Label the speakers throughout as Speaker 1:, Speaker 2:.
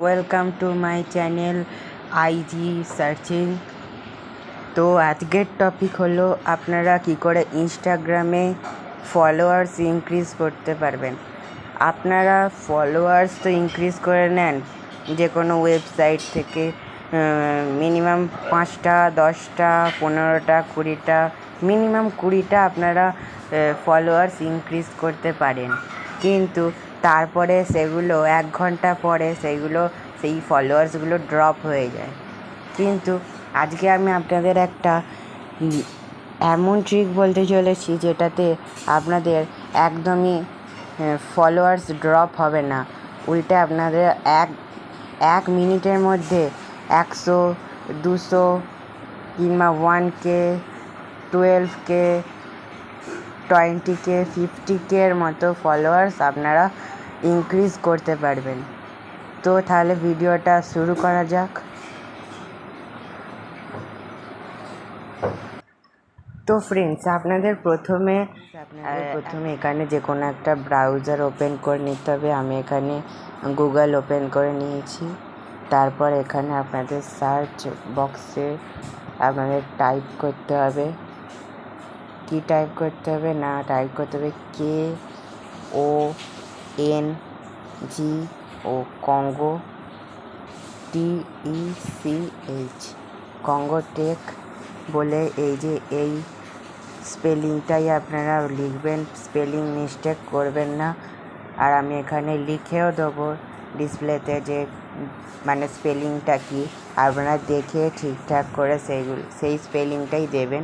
Speaker 1: Welcome to my channel IG searching. তো আজকের topic হলো আপনারা কি করে ইনস্টাগ্রামে ফলোয়ার্স ইনক্রিজ করতে পারবেন। আপনারা ফলোয়ার্স তো ইনক্রিজ করে নেন যে কোনো ওয়েবসাইট থেকে, মিনিমাম 5টা 10টা 15টা 20টা, মিনিমাম 20টা আপনারা ফলোয়ার্স ইনক্রিজ করতে পারেন। কিন্তু তারপরে সেগুলো 1 ঘন্টা পরে সেই ফলোয়ার্সগুলো ড্রপ হয়ে যায়। কিন্তু আজকে আমি আপনাদের একটা এমন ট্রিক বলতে চলেছি যেটাতে আপনাদের একদমই ফলোয়ার্স ড্রপ হবে না, উল্টে আপনাদের এক মিনিটের মধ্যে 100, 200 কিংবা 1K, 12K, 20K, 50K এর মতো ফলোয়ার্স আপনারা ইনক্রিজ করতে পারবেন। তো তাহলে ভিডিওটা শুরু করা যাক। তো ফ্রেন্ডস, আপনাদের প্রথমে এখানে যে কোনো একটা ব্রাউজার ওপেন করে নিতে হবে। আমি এখানে গুগল ওপেন করে নিয়েছি। তারপর এখানে আপনাদের সার্চ বক্সে আপনাদের টাইপ করতে হবে, কি টাইপ করতে হবে না টাইপ করতে হবে KONGO, Kongo, TECH, Kongo tech বলে এই স্পেলিংটাই আপনারা লিখবেন, স্পেলিং মিস্টেক করবেন না। আর আমি এখানে লিখেও দেবো ডিসপ্লেতে যে মানে স্পেলিংটা কি, আপনারা দেখে ঠিকঠাক করে সেই স্পেলিংটাই দেবেন।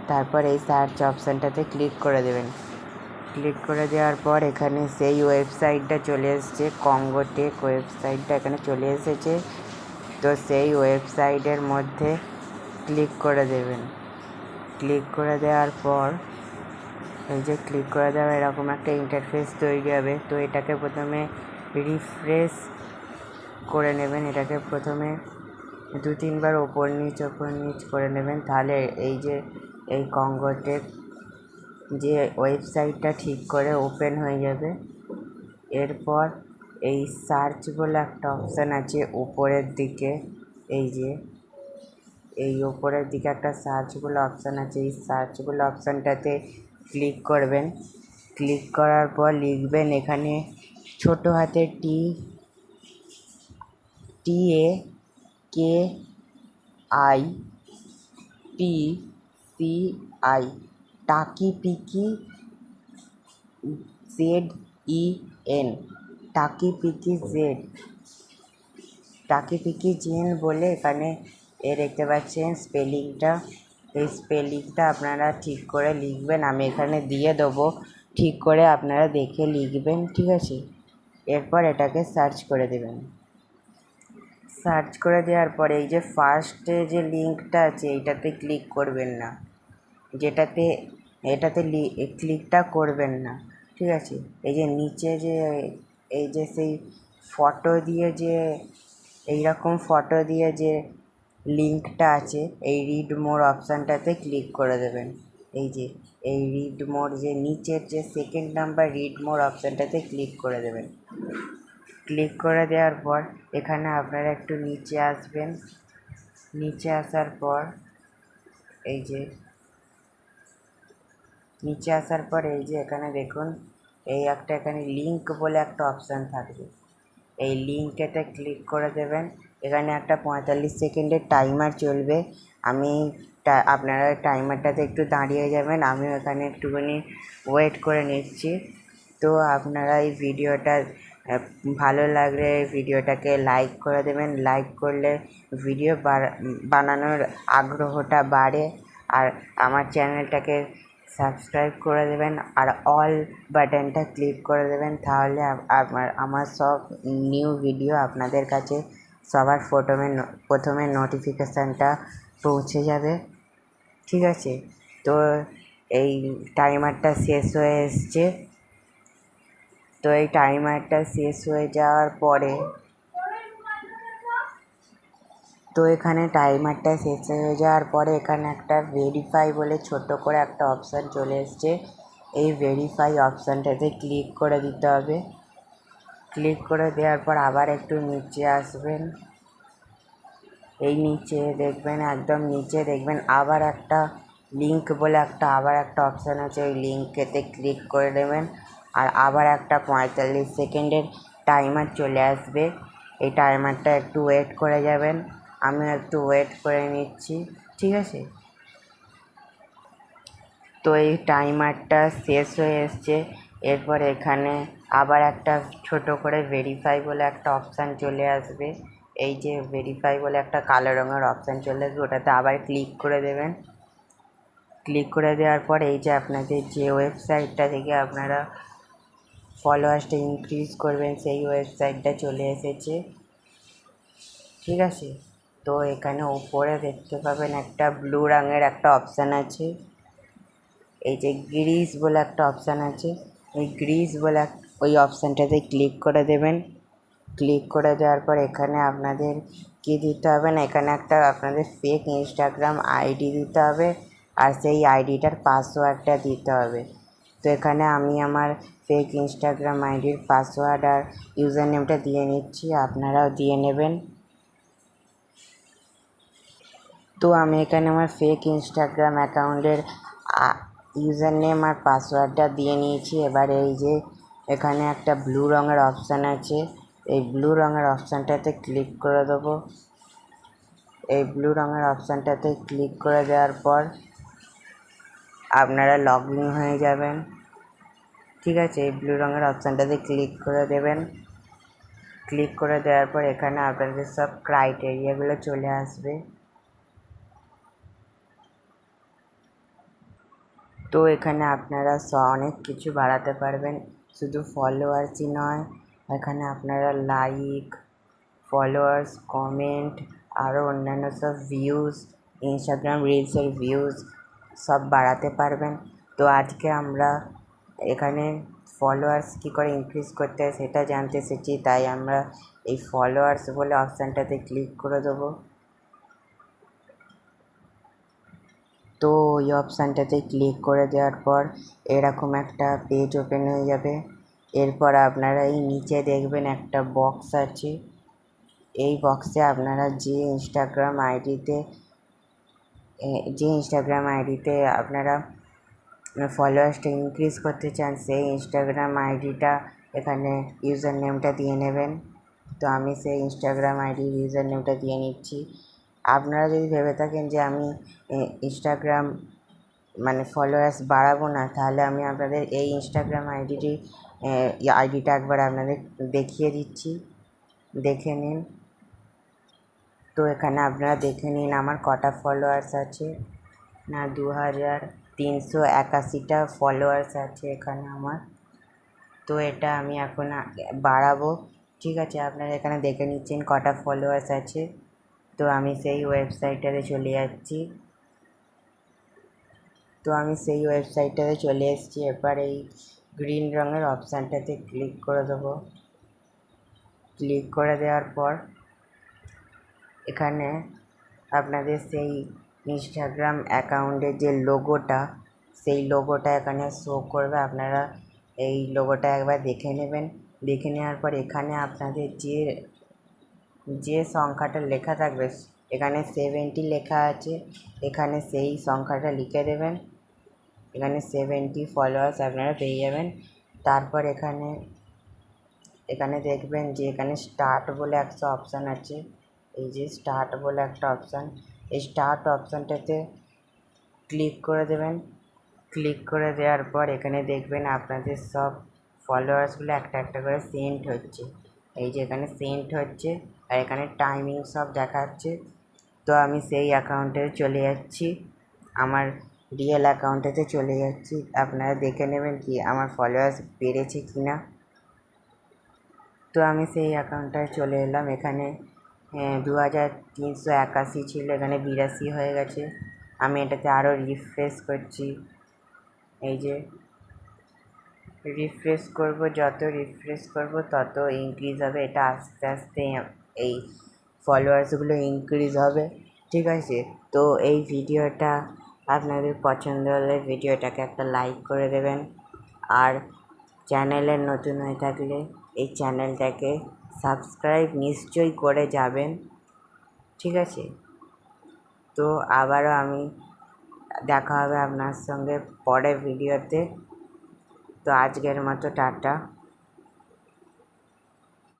Speaker 1: তারপর এই সার্চ অপশানটাতে ক্লিক করে দেবেন। ক্লিক করে দেওয়ার পর এখানে সেই ওয়েবসাইটটা চলে এসেছে, কঙ্গো টেক ওয়েবসাইটটা এখানে চলে এসেছে। তো সেই ওয়েবসাইটের মধ্যে ক্লিক করে দেবেন। ক্লিক করে দেওয়ার পর ক্লিক করে দেওয়া এরকম একটা ইন্টারফেস তৈরি হবে। তো এটাকে প্রথমে রিফ্রেশ করে নেবেন। এটাকে প্রথমে 2-3 বার ওপর নিচ করে নেবেন। তাহলে এই কঙ্গো টেক যে ওয়েবসাইটটা ঠিক করে ওপেন হয়ে যাবে। এরপর এই সার্চ বলে একটা অপশান আছে উপরের দিকে, এই উপরের দিকে একটা সার্চ বলে অপশান আছে। এই সার্চ বলে অপশানটাতে ক্লিক করবেন। ক্লিক করার পর লিখবেন এখানে ছোটো হাতে TAKIPCI, টাকিপিকি ZEN, টাকিপিকি জেন বলে এখানে দেখতে পাচ্ছেন স্পেলিংটা। এই স্পেলিংটা আপনারা ঠিক করে লিখবেন। আমি এখানে দিয়ে দেবো, ঠিক করে আপনারা দেখে লিখবেন, ঠিক আছে? এরপর এটাকে সার্চ করে দেবেন। সার্চ করে দেওয়ার পরে এই যে ফার্স্টে যে লিঙ্কটা আছে এইটাতে ক্লিক করবেন না, এটাতে ক্লিকটা করবেন না, ঠিক আছে? এই যে নিচে যে সেই ফটো দিয়ে যে এইরকম ফটো দিয়ে যে লিঙ্কটা আছে, এই রিড মোর অপশানটাতে ক্লিক করে দেবেন। এই রিড মোর যে নিচের যে 2nd নাম্বার রিড মোর অপশানটাতে ক্লিক করে দেবেন। ক্লিক করে দেওয়ার পর এখানে আপনারা একটু নিচে আসবেন। নিচে আসার পর এখানে দেখুন এখানে লিঙ্ক বলে একটা অপশান থাকবে। এই লিঙ্কেতে ক্লিক করে দেবেন। এখানে একটা 45 সেকেন্ডের টাইমার চলবে। আপনারা টাইমারটাতে একটু দাঁড়িয়ে যাবেন, আমিও এখানে একটুখানি ওয়েট করে নিচ্ছি। তো আপনারা এই ভিডিওটা ভালো লাগলে ভিডিওটাকে লাইক করে দেবেন। লাইক করলে ভিডিও বানানোর আগ্রহটা বাড়ে। আর আমার চ্যানেলটাকে সাবস্ক্রাইব করে দেবেন আর অল বাটনটা ক্লিক করে দেবেন। তাহলে আমার সব নিউ ভিডিও আপনাদের কাছে সবার প্রথমে নোটিফিকেশানটা পৌঁছে যাবে, ঠিক আছে? তো এই টাইমারটা শেষ হয়ে এসছে। তো এই টাইমারটা শেষ হয়ে যাওয়ার পরে এখানে একটা ভেরিফাই বলে ছোট করে একটা অপশান চলে এসছে। এই ভেরিফাই অপশানটাতে ক্লিক করে দিতে হবে। ক্লিক করে দেওয়ার পর আবার একটু নিচে আসবেন। এই নিচে দেখবেন, একদম নিচে দেখবেন আবার একটা লিঙ্ক বলে আবার একটা অপশান আছে, ওই লিঙ্কেতে ক্লিক করে দেবেন। আর আবার একটা 45 সেকেন্ডের টাইমার চলে আসবে। এই টাইমারটা একটু ওয়েট করে যাবেন, আমিও একটু ওয়েট করে নিচ্ছি, ঠিক আছে। তো এই টাইমারটা শেষ হয়ে এসছে। এরপর এখানে আবার একটা ছোট করে ভেরিফাই বলে একটা অপশান চলে আসবে। এই যে ভেরিফাই বলে একটা কালো রঙের অপশান চলে আসবে, ওটাতে আবার ক্লিক করে দেবেন। ক্লিক করে দেওয়ার পর এই যে আপনাদের যে ওয়েবসাইটটা থেকে আপনারা ফলোয়ার্সটা ইনক্রিজ করবেন সেই ওয়েবসাইটটা চলে এসেছে, ঠিক আছে। তো এখানে ওপরে দেখতে পাবেন একটা ব্লু রঙের একটা অপশান আছে, এই যে গ্রিস বলে একটা অপশান আছে, ওই গ্রিস বলে ওই অপশানটাতে ক্লিক করে দেবেন। ক্লিক করে দেওয়ার পর এখানে আপনাদের কী দিতে হবে না, এখানে একটা আপনাদের ফেক ইনস্টাগ্রাম আইডি দিতে হবে, আর সেই আইডিটার পাসওয়ার্ডটা দিতে হবে। তো এখানে আমি আমার ফেক ইনস্টাগ্রাম আইডির পাসওয়ার্ড আর ইউজার নেমটা দিয়ে নিচ্ছি, আপনারাও দিয়ে নেবেন। তো আমি এখানে আমার ফেক ইনস্টাগ্রাম অ্যাকাউন্টের ইউজার নেম আর পাসওয়ার্ডটা দিয়ে নিয়েছি। এবার এই যে এখানে একটা ব্লু রঙের অপশান আছে, এই ব্লু রঙের অপশানটাতে ক্লিক করে দেবো। এই ব্লু রঙের অপশানটাতে ক্লিক করে দেওয়ার পর আপনারা লগ ইন হয়ে যাবেন, ঠিক আছে। এই ব্লু রঙের অপশানটাতে ক্লিক করে দেবেন। ক্লিক করে দেওয়ার পর এখানে আপনাদের সব ক্রাইটেরিয়াগুলো চলে আসবে। তো এখানে আপনারা অনেক কিছু বাড়াতে পারবেন, শুধু ফলোয়ার্সই নয়, এখানে আপনারা লাইক, ফলোয়ার্স, কমেন্ট, আরও অন্যান্য সব ভিউজ, ইনস্টাগ্রাম রিলসের ভিউজ সব বাড়াতে পারবেন। তো আজকে আমরা এখানে ফলোয়ার্স কী করে ইনক্রিজ করতে হয় সেটা জানতে এসেছি, তাই আমরা এই ফলোয়ার্স বলে অপশানটাতে ক্লিক করে দেবো। তো ওই অপশানটাতে ক্লিক করে দেওয়ার পর এরকম একটা পেজ ওপেন হয়ে যাবে। এরপর আপনারা এই নিচে দেখবেন একটা বক্স আছে, এই বক্সে আপনারা যে ইনস্টাগ্রাম আইডিতে আপনারা ফলোয়ার্সটা ইনক্রিজ করতে চান সেই ইনস্টাগ্রাম আইডিটা এখানে ইউজার নেমটা দিয়ে নেবেন। তো আমি সেই ইনস্টাগ্রাম আইডির ইউজার নেমটা দিয়ে নিচ্ছি। আপনারা যদি ভেবে থাকেন যে আমি ইনস্টাগ্রাম ফলোয়ার্স বাড়াবো না, তাহলে আমি আপনাদের এই ইনস্টাগ্রাম আইডিটা একবার আপনাদের দেখিয়ে দিচ্ছি, দেখে নিন। তো এখানে আপনারা দেখে নিন আমার কটা ফলোয়ার্স আছে, না 2381টা ফলোয়ার্স আছে এখানে আমার। তো এটা আমি এখন বাড়াবো, ঠিক আছে। আপনারা এখানে দেখে নিচ্ছেন কটা ফলোয়ার্স আছে। তো আমি সেই ওয়েবসাইটটাতে চলে যাচ্ছি। তো আমি সেই ওয়েবসাইটটাতে চলে এসেছি। এবার এই গ্রিন রঙের অপশানটাতে ক্লিক করে দেবো। ক্লিক করে দেওয়ার পর এখানে আপনাদের সেই ইনস্টাগ্রাম অ্যাকাউন্টের যে লোগোটা, সেই লোগোটা এখানে শো করবে। আপনারা এই লোগোটা একবার দেখে নেবেন। দেখে নেওয়ার পর এখানে আপনাদের যে সংখ্যাটা লেখা থাকবে, এখানে 70 লেখা আছে, এখানে সেই সংখ্যাটা লিখে দেবেন। এখানে 70 ফলোয়ার্স আপনারা পেয়ে যাবেন। তারপর এখানে দেখবেন যে এখানে স্টার্ট বলে একটা অপশান আছে, এই যে স্টার্ট বলে একটা অপশান, এই স্টার্ট অপশানটাতে ক্লিক করে দেবেন। ক্লিক করে দেওয়ার পর এখানে দেখবেন আপনাদের সব ফলোয়ার্সগুলো একটা একটা করে সেন্ট হচ্ছে, এই যে এখানে সেন্ট হচ্ছে, আর এখানে টাইমিং সব দেখাচ্ছে। তো আমি সেই অ্যাকাউন্টে চলে যাচ্ছি, আমার রিয়েল অ্যাকাউন্টেতে চলে যাচ্ছি। আপনারা দেখে নেবেন কি আমার ফলোয়ার্স বেড়েছে কি না। তো আমি সেই অ্যাকাউন্টটায় চলে এলাম। এখানে 2381 ছিল, এখানে 82 হয়ে গেছে। আমি এটাতে আরও রিফ্রেশ করছি, এই যে রিফ্রেশ করব, যত রিফ্রেশ করব তত ইনক্রিজ হবে। এটা আস্তে আস্তে এই ফলোয়ার্সগুলো ইনক্রিজ হবে, ঠিক আছে। তো এই ভিডিওটা আপনাদের পছন্দ হলে ভিডিওটাকে একটা লাইক করে দেবেন, আর চ্যানেলে নতুন হয়ে থাকলে এই চ্যানেলটাকে সাবস্ক্রাইব নিশ্চয়ই করে যাবেন, ঠিক আছে? তো আবারও আমি দেখা হবে আপনার সঙ্গে পরের ভিডিওতে। তো আজকের মতো টাটা।